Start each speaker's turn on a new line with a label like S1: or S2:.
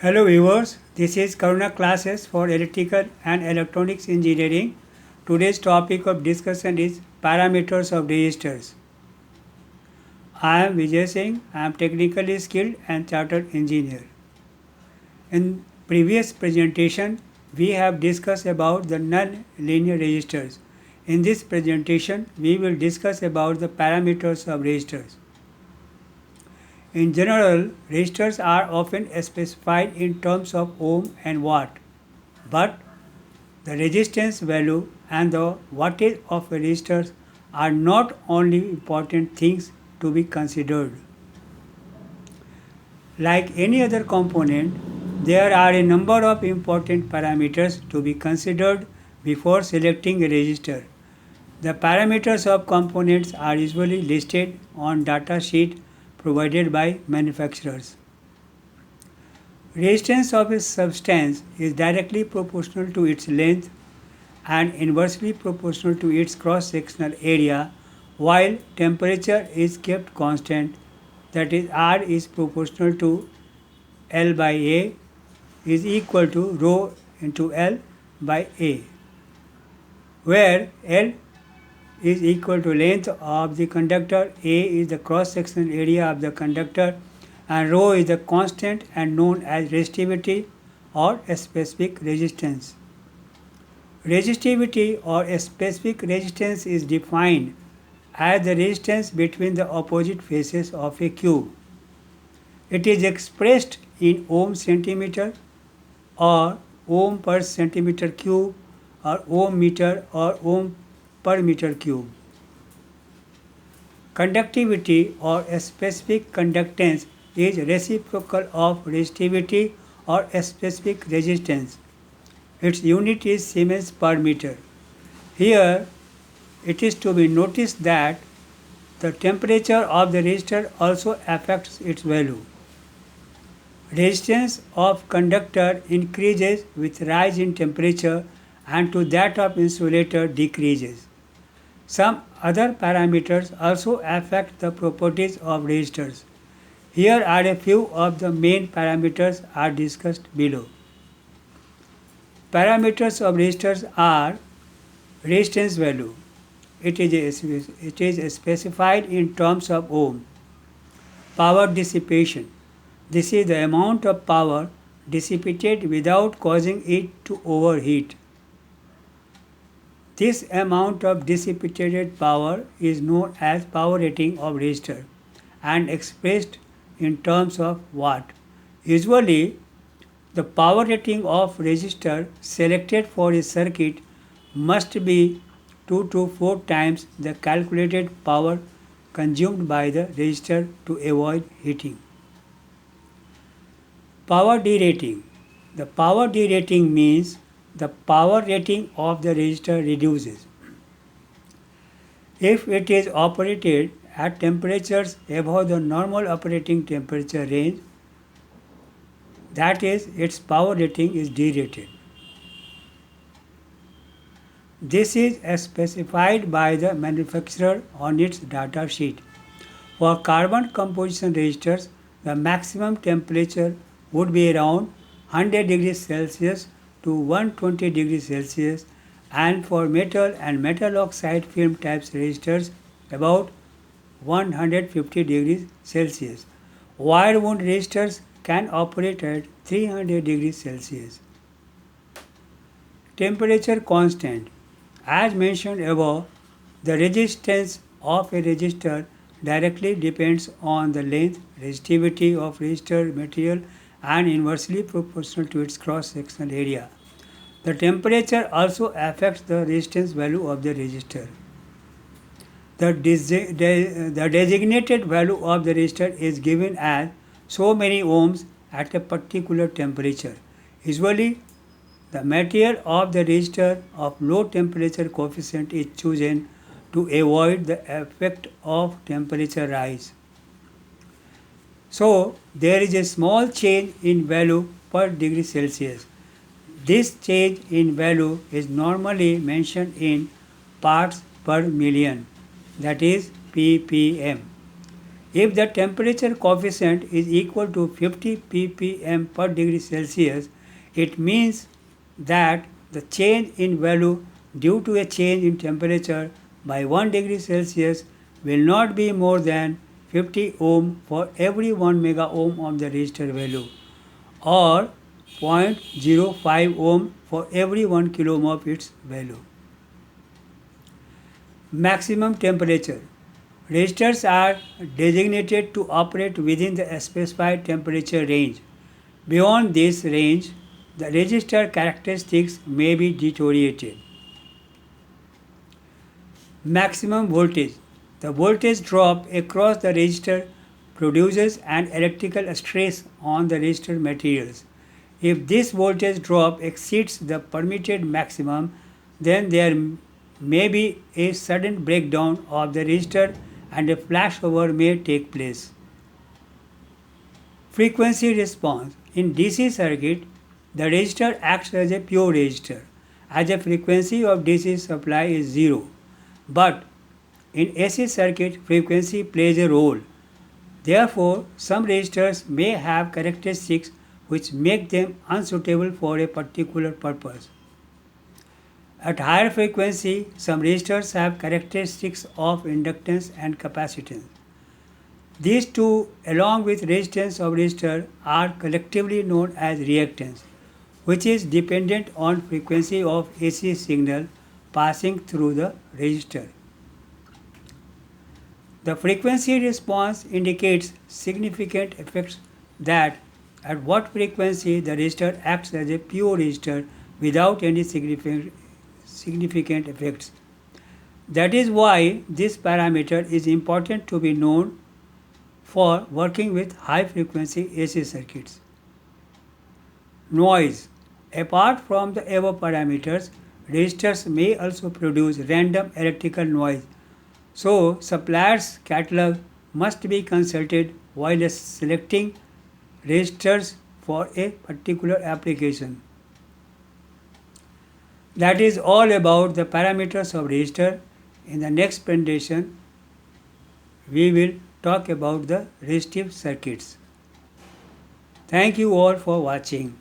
S1: Hello viewers, this is Karuna classes for electrical and electronics engineering. Today's topic of discussion is parameters of resistors. I am Vijay Singh, I am technically skilled and chartered engineer. In previous presentation, we have discussed about the non-linear resistors. In this presentation, we will discuss about the parameters of resistors. In general, resistors are often specified in terms of ohm and watt, but the resistance value and the wattage of a resistor are not only important things to be considered. Like any other component, there are a number of important parameters to be considered before selecting a resistor. The parameters of components are usually listed on data sheet provided by manufacturers. Resistance of a substance is directly proportional to its length and inversely proportional to its cross-sectional area, while temperature is kept constant, that is R is proportional to L by A is equal to rho into L by A, where L is equal to length of the conductor, A is the cross-sectional area of the conductor, and rho is the constant and known as resistivity or specific resistance. Resistivity or specific resistance is defined as the resistance between the opposite faces of a cube. It is expressed in ohm centimeter or ohm per centimeter cube or ohm meter or ohm per meter cube. Conductivity or specific conductance is reciprocal of resistivity or specific resistance. Its unit is Siemens per meter. Here, it is to be noticed that the temperature of the resistor also affects its value. Resistance of conductor increases with rise in temperature and to that of insulator decreases. Some other parameters also affect the properties of resistors. Here are a few of the main parameters are discussed below. Parameters of resistors are resistance value. It is specified in terms of ohm. Power dissipation. This is the amount of power dissipated without causing it to overheat. This amount of dissipated power is known as power rating of resistor and expressed in terms of watt. Usually, the power rating of resistor selected for a circuit must be 2 to 4 times the calculated power consumed by the resistor to avoid heating. Power derating. The power derating means the power rating of the resistor reduces. If it is operated at temperatures above the normal operating temperature range, that is, its power rating is derated. This is specified by the manufacturer on its data sheet. For carbon composition resistors, the maximum temperature would be around 100 degrees Celsius to 120 degrees Celsius, and for metal and metal oxide film types resistors about 150 degrees Celsius. Wire wound resistors can operate at 300 degrees Celsius. Temperature constant. As mentioned above, the resistance of a resistor directly depends on the length, resistivity of resistor material and inversely proportional to its cross-sectional area. The temperature also affects the resistance value of the resistor. The designated value of the resistor is given as so many ohms at a particular temperature. Usually, the material of the resistor of low temperature coefficient is chosen to avoid the effect of temperature rise. So, there is a small change in value per degree Celsius. This change in value is normally mentioned in parts per million, that is ppm. If the temperature coefficient is equal to 50 ppm per degree Celsius, it means that the change in value due to a change in temperature by 1 degree Celsius will not be more than 50 ohm for every 1 mega ohm of the resistor value, or 0.05 ohm for every 1 kilo ohm of its value. Maximum temperature. Resistors are designated to operate within the specified temperature range. Beyond this range, the resistor characteristics may be deteriorated. Maximum voltage. The voltage drop across the resistor produces an electrical stress on the resistor materials. If this voltage drop exceeds the permitted maximum, then there may be a sudden breakdown of the resistor and a flashover may take place. Frequency response. In DC circuit, the resistor acts as a pure resistor, as the frequency of DC supply is 0. But in AC circuit, frequency plays a role. Therefore, some resistors may have characteristics which make them unsuitable for a particular purpose. At higher frequency, some resistors have characteristics of inductance and capacitance. These two, along with resistance of resistor, are collectively known as reactance, which is dependent on frequency of AC signal passing through the resistor. The frequency response indicates significant effects that at what frequency the resistor acts as a pure resistor without any significant effects. That is why this parameter is important to be known for working with high frequency AC circuits. Noise. Apart from the above parameters, resistors may also produce random electrical noise. So, supplier's catalog must be consulted while selecting resistors for a particular application. That is all about the parameters of resistor. In the next presentation, we will talk about the resistive circuits. Thank you all for watching.